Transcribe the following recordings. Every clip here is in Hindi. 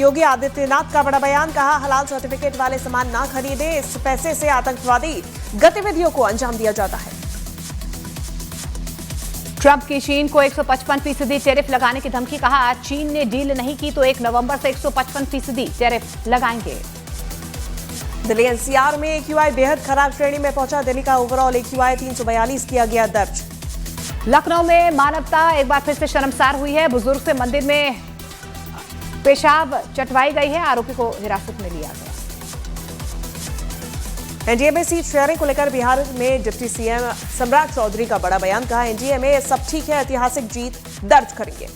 योगी आदित्यनाथ का बड़ा बयान, कहा हलाल सर्टिफिकेट वाले सामान ना खरीदे, इस पैसे से आतंकवादी गतिविधियों को अंजाम दिया जाता है। ट्रंप की चीन को 155% टैरिफ लगाने की धमकी, कहा चीन ने डील नहीं की तो 1 नवंबर से 155% टैरिफ लगाएंगे। दिल्ली एनसीआर में एक्यूआई बेहद खराब श्रेणी में पहुंचा, दिल्ली का ओवरऑल एक्यूआई 342 किया गया दर्ज। लखनऊ में मानवता एक बार फिर से शर्मसार हुई है, बुजुर्ग से मंदिर में पेशाब चटवाई गई है, आरोपी को हिरासत में लिया गया। एनडीए में सीट शेयरिंग को लेकर बिहार में डिप्टी सीएम सम्राट चौधरी का बड़ा बयान, कहा एनडीए में सब ठीक है, ऐतिहासिक जीत दर्ज करेंगे।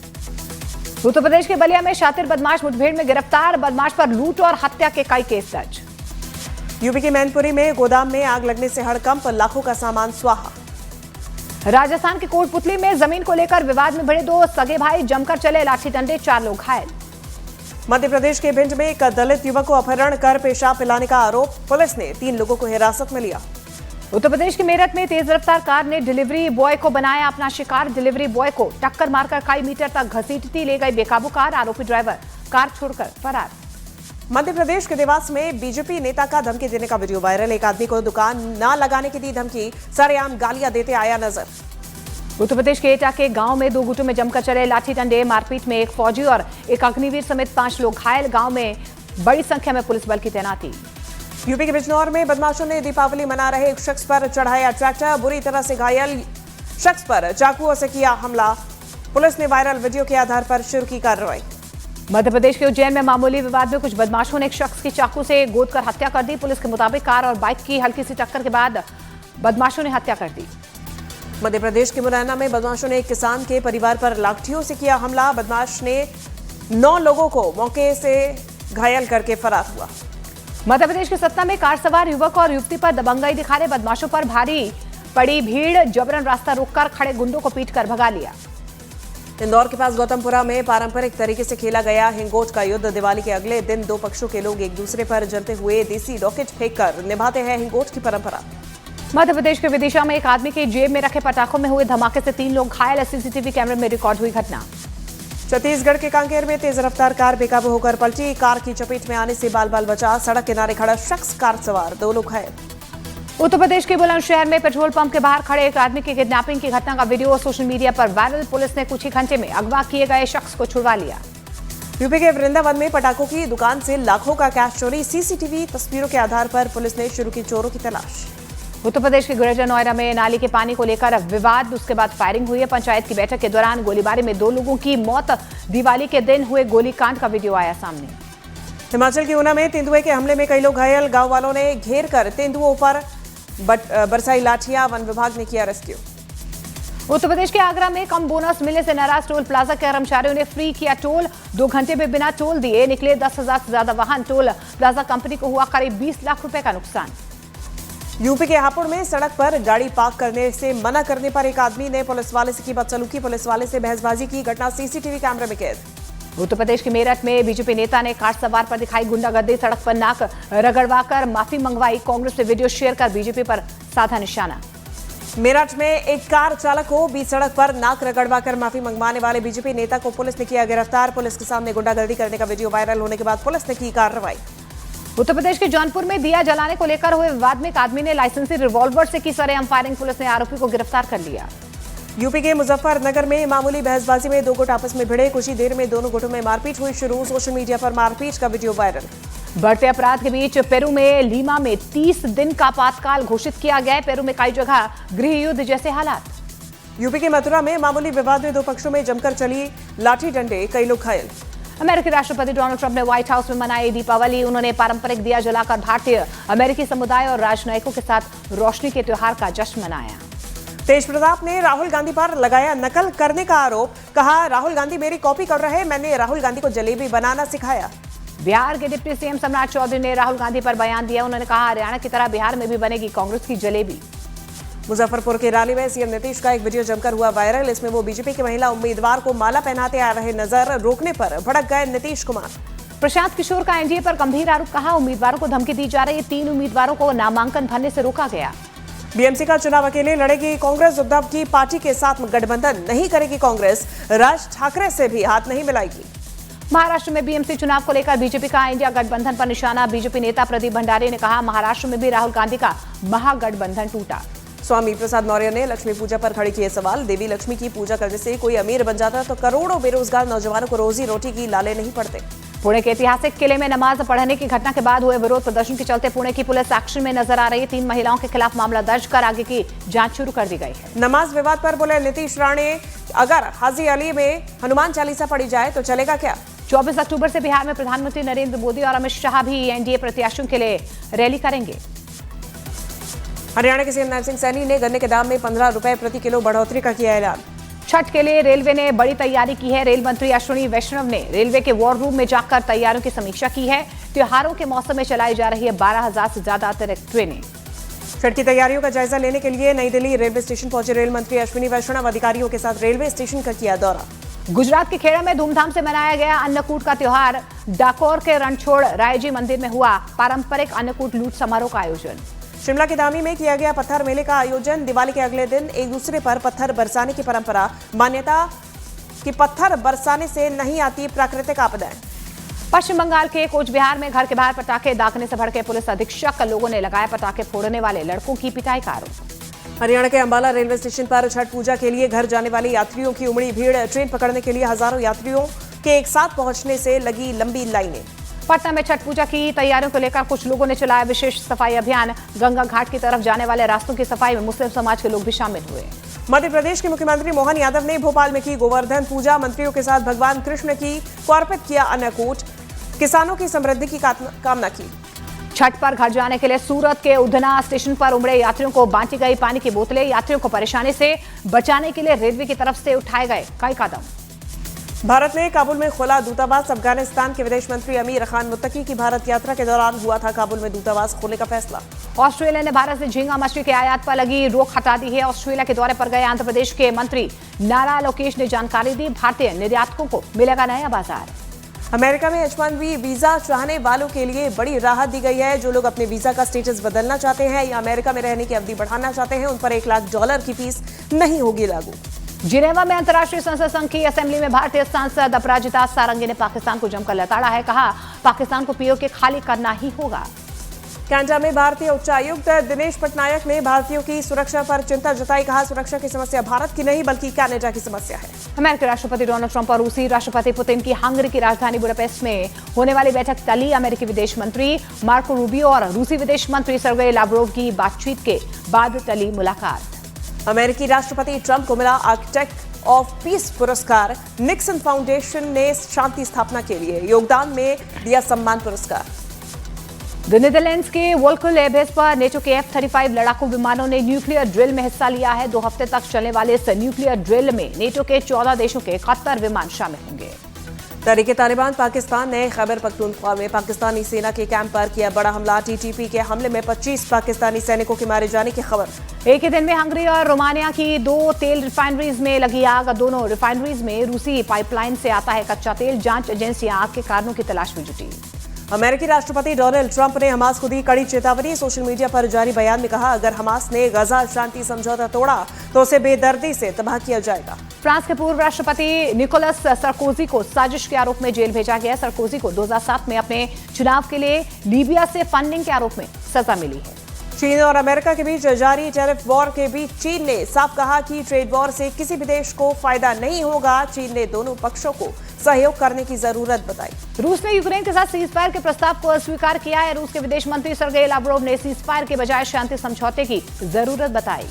उत्तर प्रदेश के बलिया में शातिर बदमाश मुठभेड़ में गिरफ्तार, बदमाश पर लूट और हत्या के कई केस दर्ज। यूपी के मैनपुरी में गोदाम में आग लगने से हड़कंप, लाखों का सामान स्वाहा। राजस्थान के कोटपुतली में जमीन को लेकर विवाद में भिड़े 2 सगे भाई, जमकर चले लाठी डंडे, 4 लोग घायल। मध्य प्रदेश के भिंड में एक दलित युवक को अपहरण कर पेशाब पिलाने का आरोप, पुलिस ने 3 लोगों को हिरासत में लिया। उत्तर प्रदेश के मेरठ में तेज रफ्तार कार ने डिलीवरी बॉय को बनाया अपना शिकार, डिलीवरी बॉय को टक्कर मारकर कई मीटर तक घसीटती ले गई बेकाबू कार, आरोपी ड्राइवर कार छोड़कर फरार। मध्य प्रदेश के देवास में बीजेपी नेता का धमकी देने का वीडियो वायरल, एक आदमी को दुकान न लगाने की दी धमकी, सरेआम गालियां देते आया नजर। उत्तर प्रदेश के एटा के गांव में 2 गुटों में जमकर चले लाठी डंडे, मारपीट में एक फौजी और एक अग्निवीर समेत 5 लोग घायल, गांव में बड़ी संख्या में पुलिस बल की तैनाती। यूपी के बिजनौर में बदमाशों ने दीपावली मना रहे एक शख्स पर चढ़ाया ट्रैक्टर, बुरी तरह से घायल शख्स पर चाकुओं से किया हमला, पुलिस ने वायरल वीडियो के आधार पर शुरू की कार्रवाई। मध्य प्रदेश के उज्जैन में मामूली विवाद में कुछ बदमाशों ने एक शख्स की चाकू से गोद कर हत्या कर दी, पुलिस के मुताबिक कार और बाइक की हल्की सी टक्कर के बाद बदमाशों ने हत्या कर दी। मध्य प्रदेश के मुरैना में बदमाशों ने एक किसान के परिवार पर लाठियों से किया हमला, बदमाश ने 9 लोगों को मौके से घायल करके फरार हुआ। मध्य प्रदेश के सतना में कार सवार युवक और युवती पर दबंगई दिखा रहे बदमाशों पर भारी पड़ी भीड़, जबरन रास्ता रोककर खड़े गुंडों को पीटकर भगा लिया। इंदौर के पास गौतमपुरा में पारंपरिक तरीके से खेला गया हिंगोट का युद्ध, दिवाली के अगले दिन 2 पक्षों के लोग एक दूसरे पर जलते हुए देसी रॉकेट फेंककर निभाते हैं हिंगोट की परंपरा। मध्य प्रदेश के विदिशा में एक आदमी के जेब में रखे पटाखों में हुए धमाके से 3 लोग घायल, सीसीटीवी कैमरे में रिकॉर्ड हुई घटना। छत्तीसगढ़ के कांकेर में तेज रफ्तार कार बेकाबू होकर पलटी, कार की चपेट में आने से बाल बाल बचा, सड़क किनारे खड़ा शख्स कार सवार, 2 लोग घायल। उत्तर प्रदेश के बुलंदशहर में पेट्रोल पंप के बाहर खड़े एक आदमी की किडनैपिंग की घटना का वीडियो सोशल मीडिया पर वायरल, पुलिस ने कुछ ही घंटे में अगवा किए गए शख्स को छुड़वा लिया। यूपी के वृंदावन में पटाखों की दुकान से लाखों का कैश चोरी, सीसीटीवी तस्वीरों के आधार पर पुलिस ने शुरू की चोरों की तलाश। उत्तर प्रदेश के ग्रेटर नोएडा में नाली के पानी को लेकर विवाद, उसके बाद फायरिंग हुई है, पंचायत की बैठक के दौरान गोलीबारी में 2 लोगों की मौत, दिवाली के दिन हुए गोलीकांड का वीडियो आया सामने। हिमाचल के ऊना में तेंदुए के हमले में कई लोग घायल, गांव वालों ने घेर कर तेंदुओं पर बरसाई लाठियां, वन विभाग ने किया रेस्क्यू। उत्तर प्रदेश के आगरा में कम बोनस मिलने से नाराज टोल प्लाजा के कर्मचारियों ने फ्री किया टोल, 2 घंटे में बिना टोल दिए निकले 10,000 से ज्यादा वाहन, टोल प्लाजा कंपनी को हुआ करीब 20 लाख रुपए का नुकसान। यूपी के हापुड़ में सड़क पर गाड़ी पार्क करने से मना करने पर एक आदमी ने पुलिस वाले से की बदसलूकी, पुलिस वाले से बहसबाजी की, घटना सीसीटीवी कैमरे में कैद। उत्तर प्रदेश के मेरठ में बीजेपी नेता ने कार सवार पर दिखाई गुंडागर्दी, सड़क पर नाक रगड़वाकर माफी मंगवाई, कांग्रेस ने वीडियो शेयर कर बीजेपी पर साधा निशाना। मेरठ में एक कार चालक को बीच सड़क पर नाक रगड़वाकर माफी मंगवाने वाले बीजेपी नेता को पुलिस ने किया गिरफ्तार, पुलिस के सामने गुंडागर्दी करने का वीडियो वायरल होने के बाद पुलिस ने की कार्रवाई। उत्तर प्रदेश के जौनपुर में दिया जलाने को लेकर हुए विवाद में एक आदमी ने लाइसेंसी रिवॉल्वर से की सरेआम फायरिंग, पुलिस ने आरोपी को गिरफ्तार कर लिया। यूपी के मुजफ्फरनगर में मामूली बहसबाजी में 2 गुट आपस में भिड़े, कुछ ही देर में दोनों गुटों में मारपीट हुई शुरू, सोशल मीडिया पर मारपीट का वीडियो वायरल। बढ़ते अपराध के बीच पेरू में लीमा में 30 दिन का आपातकाल घोषित किया गया, पेरू में कई जगह गृह युद्ध जैसे हालात। यूपी के मथुरा में मामूली विवाद में 2 पक्षों में जमकर चली लाठी डंडे, कई लोग घायल। अमेरिकी राष्ट्रपति डोनाल्ड ट्रंप ने व्हाइट हाउस में मनाई दीपावली, उन्होंने पारंपरिक दिया जलाकर भारतीय अमेरिकी समुदाय और राजनयिकों के साथ रोशनी के त्योहार का जश्न मनाया। तेज प्रताप ने राहुल गांधी पर लगाया नकल करने का आरोप, कहा राहुल गांधी मेरी कॉपी कर रहे, मैंने राहुल गांधी को जलेबी बनाना सिखाया। बिहार के डिप्टी सीएम सम्राट चौधरी ने राहुल गांधी पर बयान दिया, उन्होंने कहा हरियाणा की तरह बिहार में भी बनेगी कांग्रेस की जलेबी। मुजफ्फरपुर की रैली में सीएम नीतीश का एक वीडियो जमकर हुआ वायरल, इसमें वो बीजेपी की महिला उम्मीदवार को माला पहनाते आ रहे नजर, रोकने पर भड़क गए नीतीश कुमार। प्रशांत किशोर का एनडीए पर गंभीर आरोप, कहा उम्मीदवारों को धमकी दी जा रही है, 3 उम्मीदवारों को नामांकन भरने से रोका गया। बीएमसी का चुनाव अकेले लड़ेगी कांग्रेस, उद्धव की पार्टी के साथ गठबंधन नहीं करेगी कांग्रेस, राज ठाकरे से भी हाथ नहीं मिलाएगी। महाराष्ट्र में बीएमसी चुनाव को लेकर बीजेपी का इंडिया गठबंधन पर निशाना। बीजेपी नेता प्रदीप भंडारी ने कहा, महाराष्ट्र में भी राहुल गांधी का महागठबंधन टूटा। स्वामी प्रसाद मौर्य ने लक्ष्मी पूजा पर खड़े किए सवाल। देवी लक्ष्मी की पूजा करने से कोई अमीर बन जाता तो करोड़ों बेरोजगार नौजवानों को रोजी रोटी की लाले नहीं पड़ते। पुणे के ऐतिहासिक किले में नमाज पढ़ने की घटना के बाद हुए विरोध प्रदर्शन के चलते पुणे की पुलिस एक्शन में नजर आ रही है। 3 महिलाओं के खिलाफ मामला दर्ज कर आगे की जांच शुरू कर दी गई है। नमाज विवाद पर बोले नीतीश राणे, अगर हाजी अली में हनुमान चालीसा पढ़ी जाए तो चलेगा क्या? 24 अक्टूबर से बिहार में प्रधानमंत्री नरेंद्र मोदी और अमित शाह भी एनडीए प्रत्याशियों के लिए रैली करेंगे। हरियाणा के सीएम नरसिंह सैनी ने गन्ने के दाम में 15 रुपए प्रति किलो बढ़ोतरी का किया ऐलान। छठ के लिए रेलवे ने बड़ी तैयारी की है। रेल मंत्री अश्विनी वैष्णव ने रेलवे के वॉर रूम में जाकर तैयारियों की समीक्षा की है। त्योहारों के मौसम में चलाई जा रही है 12,000 से ज्यादा अतिरिक्त ट्रेनें। छठ की तैयारियों का जायजा लेने के लिए नई दिल्ली रेलवे स्टेशन पहुंचे रेल मंत्री अश्विनी वैष्णव अधिकारियों के साथ रेलवे स्टेशन का किया दौरा। गुजरात के खेड़ा में धूमधाम से मनाया गया अन्नकूट का त्योहार। डाकोर के रणछोड़ रायजी मंदिर में हुआ पारंपरिक अन्नकूट लूट समारोह का आयोजन। शिमला के धामी में किया गया पत्थर मेले का आयोजन। दिवाली के अगले दिन एक दूसरे पर पत्थर बरसाने की परंपरा। मान्यता कि पत्थर बरसाने से नहीं आती प्राकृतिक आपदाएं। पश्चिम बंगाल के कोचबिहार में घर के बाहर पटाखे दागने से भड़के पुलिस अधीक्षक। लोगों ने लगाया पटाखे फोड़ने वाले लड़कों की पिटाई का आरोप। हरियाणा के अंबाला रेलवे स्टेशन पर छठ पूजा के लिए घर जाने वाले यात्रियों की उमड़ी भीड़। ट्रेन पकड़ने के लिए हजारों यात्रियों के एक साथ पहुंचने से लगी लंबी लाइनें। पटना में छठ पूजा की तैयारियों को लेकर कुछ लोगों ने चलाया विशेष सफाई अभियान। गंगा घाट की तरफ जाने वाले रास्तों की सफाई में मुस्लिम समाज के लोग भी शामिल हुए। मध्य प्रदेश के मुख्यमंत्री मोहन यादव ने भोपाल में की गोवर्धन पूजा। मंत्रियों के साथ भगवान कृष्ण की अर्पित किया अन्नकूट। किसानों की समृद्धि की कामना की। छठ पर घर जाने के लिए सूरत के उधना स्टेशन पर उमड़े यात्रियों को बांटी गई पानी की बोतलें। यात्रियों को परेशानी से बचाने के लिए रेलवे की तरफ से उठाए गए कई कदम। भारत ने काबुल में खोला दूतावास। अफगानिस्तान के विदेश मंत्री अमीर खान मुत्तकी की भारत यात्रा के दौरान हुआ था काबुल में दूतावास खोलने का फैसला। ऑस्ट्रेलिया ने भारत से झींगा मछली के आयात पर लगी रोक हटा दी है। ऑस्ट्रेलिया के दौरे पर गए आंध्र प्रदेश के मंत्री नारा लोकेश ने जानकारी दी। भारतीय निर्यातकों को मिलेगा नया बाजार। अमेरिका में H1B वीजा चाहने वालों के लिए बड़ी राहत दी गई है। जो लोग अपने वीजा का स्टेटस बदलना चाहते हैं या अमेरिका में रहने की अवधि बढ़ाना चाहते हैं, उन पर $1 लाख की फीस नहीं होगी लागू। जिनेवा में अंतर्राष्ट्रीय संसद संघ की असेंबली में भारतीय सांसद अपराजिता सारंगी ने पाकिस्तान को जमकर लताड़ा है। कहा, पाकिस्तान को पीओके खाली करना ही होगा। कनाडा में भारतीय उच्चायुक्त दिनेश पटनायक ने भारतीयों की सुरक्षा पर चिंता जताई। कहा, सुरक्षा की समस्या भारत की नहीं बल्कि कनाडा की समस्या है। अमेरिकी राष्ट्रपति डोनाल्ड ट्रंप और रूसी राष्ट्रपति पुतिन की हंगरी की राजधानी बुडापेस्ट में होने वाली बैठक टली। अमेरिकी विदेश मंत्री मार्को रूबियो और रूसी विदेश मंत्री सर्गेई लावरोव की बातचीत के बाद टली मुलाकात। अमेरिकी राष्ट्रपति ट्रंप को मिला आर्किटेक्ट ऑफ पीस पुरस्कार। निक्सन फाउंडेशन ने शांति स्थापना के लिए योगदान में दिया सम्मान पुरस्कार। नीदरलैंड्स के वोल्कल एयरबेस पर नेटो के F-35 लड़ाकू विमानों ने न्यूक्लियर ड्रिल में हिस्सा लिया है। 2 हफ्ते तक चलने वाले इस न्यूक्लियर ड्रिल में नेटो के 14 देशों के 71 विमान शामिल होंगे। तहरीक-ए-तालिबान पाकिस्तान ने खैबर पख्तूनख्वा में पाकिस्तानी सेना के कैंप पर किया बड़ा हमला। टीटीपी के हमले में 25 पाकिस्तानी सैनिकों के मारे जाने की खबर। एक ही दिन में हंगरी और रोमानिया की 2 तेल रिफाइनरीज में लगी आग। दोनों रिफाइनरीज में रूसी पाइपलाइन से आता है कच्चा तेल। जांच एजेंसियां आग के कारणों की तलाश में जुटी। अमेरिकी राष्ट्रपति डोनाल्ड ट्रंप ने हमास को दी कड़ी चेतावनी। सोशल मीडिया पर जारी बयान में कहा, अगर हमास ने गजा शांति समझौता तोड़ा तो उसे बेदर्दी से तबाह किया जाएगा। फ्रांस के पूर्व राष्ट्रपति निकोलस सरकोजी को साजिश के आरोप में जेल भेजा गया। सरकोजी को 2007 में अपने चुनाव के लिए लीबिया से फंडिंग के आरोप में सजा मिली है। चीन और अमेरिका के बीच जारी टैरिफ वॉर के बीच चीन ने साफ कहा कि ट्रेड वॉर से किसी भी देश को फायदा नहीं होगा। चीन ने दोनों पक्षों को सहयोग करने की जरूरत बताई। रूस ने यूक्रेन के साथ सीजफायर के प्रस्ताव को अस्वीकार किया है। रूस के विदेश मंत्री सर्गेई लावरोव ने सीजफायर के बजाय शांति समझौते की जरूरत बताई।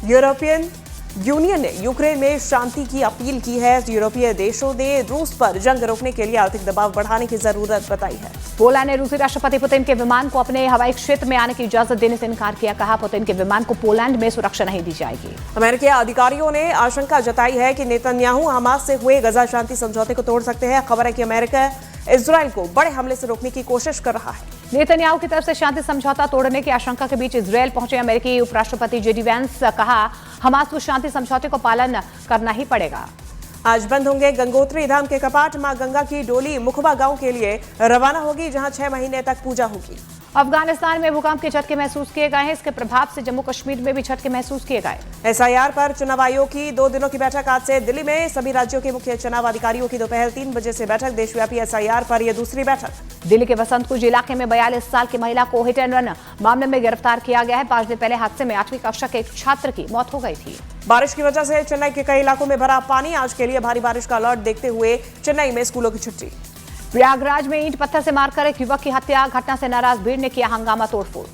यूरोपियन यूनियन ने यूक्रेन में शांति की अपील की है। यूरोपीय देशों ने रूस पर जंग रोकने के लिए आर्थिक दबाव बढ़ाने की जरूरत बताई है। पोलैंड ने रूसी राष्ट्रपति पुतिन के विमान को अपने हवाई क्षेत्र में आने की इजाजत देने से इनकार किया। कहा, पुतिन के विमान को पोलैंड में सुरक्षा नहीं दी जाएगी। अमेरिकी अधिकारियों ने आशंका जताई है कि नेतन्याहू हमास से हुए गजा शांति समझौते को तोड़ सकते हैं। खबर है कि अमेरिका इजराइल को बड़े हमले से रोकने की कोशिश कर रहा है। नेतन्याहू की तरफ से शांति समझौता तोड़ने की आशंका के बीच इजराइल पहुंचे अमेरिकी उपराष्ट्रपति जेडी वैंस। कहा, हमास को शांति समझौते को पालन करना ही पड़ेगा। आज बंद होंगे गंगोत्री धाम के कपाट। मां गंगा की डोली मुखबा गांव के लिए रवाना होगी, जहां 6 महीने तक पूजा होगी। अफगानिस्तान में भूकंप के झटके महसूस किए गए हैं। इसके प्रभाव से जम्मू कश्मीर में भी झटके महसूस किए गए। एसआईआर पर चुनाव आयोग की 2 दिनों की बैठक आज से दिल्ली में। सभी राज्यों के मुख्य चुनाव अधिकारियों की दोपहर 3 बजे से बैठक। देशव्यापी एसआईआर पर यह दूसरी बैठक। दिल्ली के वसंतकुंज इलाके में 42 साल की महिला को हिट एंड रन मामले में गिरफ्तार किया गया है। 5 दिन पहले हादसे में 8वीं कक्षा के एक छात्र की मौत हो गई थी। बारिश की वजह से चेन्नई के कई इलाकों में भरा पानी। आज के लिए भारी बारिश का अलर्ट देखते हुए चेन्नई में स्कूलों की छुट्टी। प्रयागराज में ईंट पत्थर से मारकर एक युवक की हत्या। घटना से नाराज भीड़ ने किया हंगामा तोड़फोड़।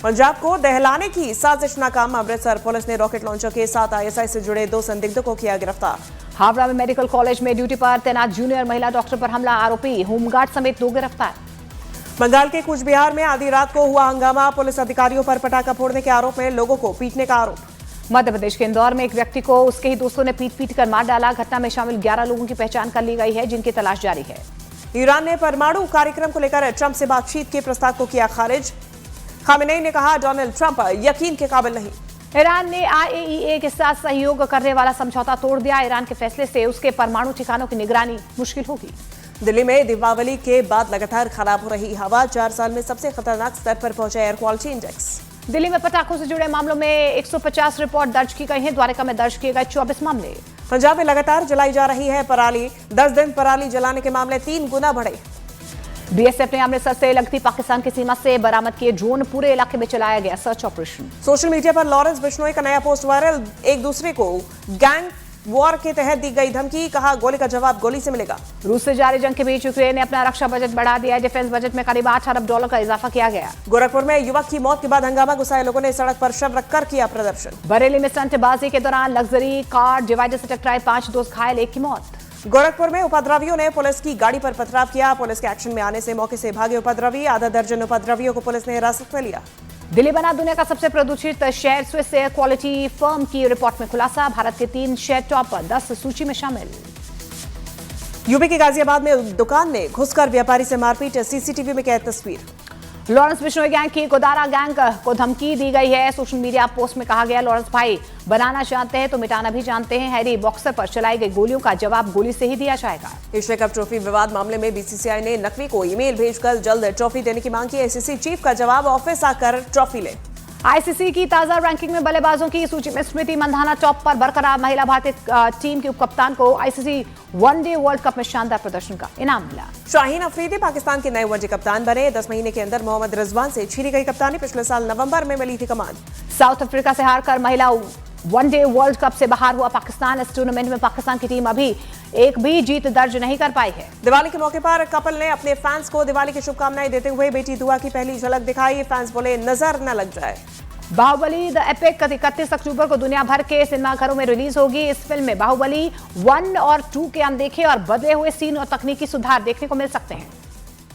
पंजाब को दहलाने की साजिश नाकाम। अमृतसर पुलिस ने रॉकेट लॉन्चर के साथ आईएसआई से जुड़े 2 संदिग्धों को किया गिरफ्तार। हावड़ा में मेडिकल कॉलेज में ड्यूटी पर तैनात जूनियर महिला डॉक्टर पर हमला। आरोपी होमगार्ड समेत 2 गिरफ्तार। बंगाल के कूच बिहार में आधी रात को हुआ हंगामा। पुलिस अधिकारियों पर पटाखा फोड़ने के आरोप में लोगों को पीटने का आरोप। मध्य प्रदेश के इंदौर में एक व्यक्ति को उसके ही दोस्तों ने पीट कर मार डाला। घटना में शामिल 11 लोगों की पहचान कर ली गई है, जिनकी तलाश जारी है। ईरान ने परमाणु कार्यक्रम को लेकर ट्रंप से बातचीत के प्रस्ताव को किया खारिज। खामेनेई ने कहा, डोनाल्ड ट्रंप यकीन के काबिल नहीं। ईरान ने आईएईए के साथ सहयोग करने वाला समझौता तोड़ दिया। ईरान के फैसले से उसके परमाणु ठिकानों की निगरानी मुश्किल होगी। दिल्ली में दीपावली के बाद लगातार खराब हो रही हवा। 4 साल में सबसे खतरनाक स्तर पर पहुंचा एयर क्वालिटी इंडेक्स। दिल्ली में पटाखों से जुड़े मामलों में 150 रिपोर्ट दर्ज की गई हैं। द्वारका में दर्ज किए गए 24 मामले। पंजाब में लगातार जलाई जा रही है पराली। 10 दिन पराली जलाने के मामले 3 गुना बढ़े। बीएसएफ ने अमृतसर से लगती पाकिस्तान की सीमा से बरामद किए ड्रोन। पूरे इलाके में चलाया गया सर्च ऑपरेशन। सोशल मीडिया पर लॉरेंस बिश्नोई का नया पोस्ट वायरल। एक दूसरे को गैंग वॉर के तहत दी गई धमकी। कहा, गोली का जवाब गोली से मिलेगा। रूस से जारी जंग के बीच यूक्रेन ने अपना रक्षा बजट बढ़ा दिया है। डिफेंस बजट में करीब $8 अरब का इजाफा किया गया। गोरखपुर में युवक की मौत के बाद हंगामा। गुस्साए लोगों ने सड़क पर शव रखकर किया प्रदर्शन। बरेली में स्टंटबाजी के दौरान लग्जरी कार डिवाइडर से टकराए, 5 दोस्त घायल, 1 की मौत। गोरखपुर में उपद्रवियों ने पुलिस की गाड़ी पर पथराव किया। पुलिस के एक्शन में आने से मौके से भागे उपद्रवी। आधा दर्जन उपद्रवियों को पुलिस ने हिरासत में लिया। दिल्ली बना दुनिया का सबसे प्रदूषित शहर। स्विस एयर क्वालिटी फर्म की रिपोर्ट में खुलासा। भारत के 3 शहर टॉप 10 सूची में शामिल। यूपी के गाजियाबाद में दुकान में घुसकर व्यापारी से मारपीट। सीसीटीवी में कैद तस्वीर। लॉरेंस बिश्नोई गैंग की गोदारा गैंग को धमकी दी गई है। सोशल मीडिया पोस्ट में कहा गया, लॉरेंस भाई बनाना जानते हैं तो मिटाना भी जानते हैं। हैरी बॉक्सर पर चलाई गई गोलियों का जवाब गोली से ही दिया जाएगा। एशिया कप ट्रॉफी विवाद मामले में बीसीसीआई ने नकवी को ईमेल भेजकर जल्द ट्रॉफी देने की मांग की। आईसीसी चीफ का जवाब, ऑफिस आकर ट्रॉफी ले। आईसीसी की ताजा रैंकिंग में बल्लेबाजों की सूची में स्मृति मंधाना टॉप पर बरकरार। महिला भारतीय टीम के उपकप्तान को आईसीसी वनडे वर्ल्ड कप में शानदार प्रदर्शन का इनाम मिला। शाहीन अफरीदी पाकिस्तान के नए वनडे कप्तान बने। 10 महीने के अंदर मोहम्मद रिजवान से छीनी गई कप्तानी। पिछले साल नवंबर में मिली थी कमान। साउथ अफ्रीका से हारकर महिला वनडे वर्ल्ड कप से बाहर हुआ पाकिस्तान। इस टूर्नामेंट में पाकिस्तान की टीम अभी एक भी जीत दर्ज नहीं कर पाई है। दिवाली के मौके पर कपल ने अपने फैंस को दिवाली की शुभकामनाएं देते हुए बेटी दुआ की पहली झलक दिखाई। फैंस बोले, नजर न लग जाए। बाहुबली द एपिक 31 अक्टूबर को दुनिया भर के सिनेमाघरों में रिलीज होगी। इस फिल्म में बाहुबली 1 और 2 के अनदेखे और बदले हुए सीन और तकनीकी सुधार देखने को मिल सकते हैं।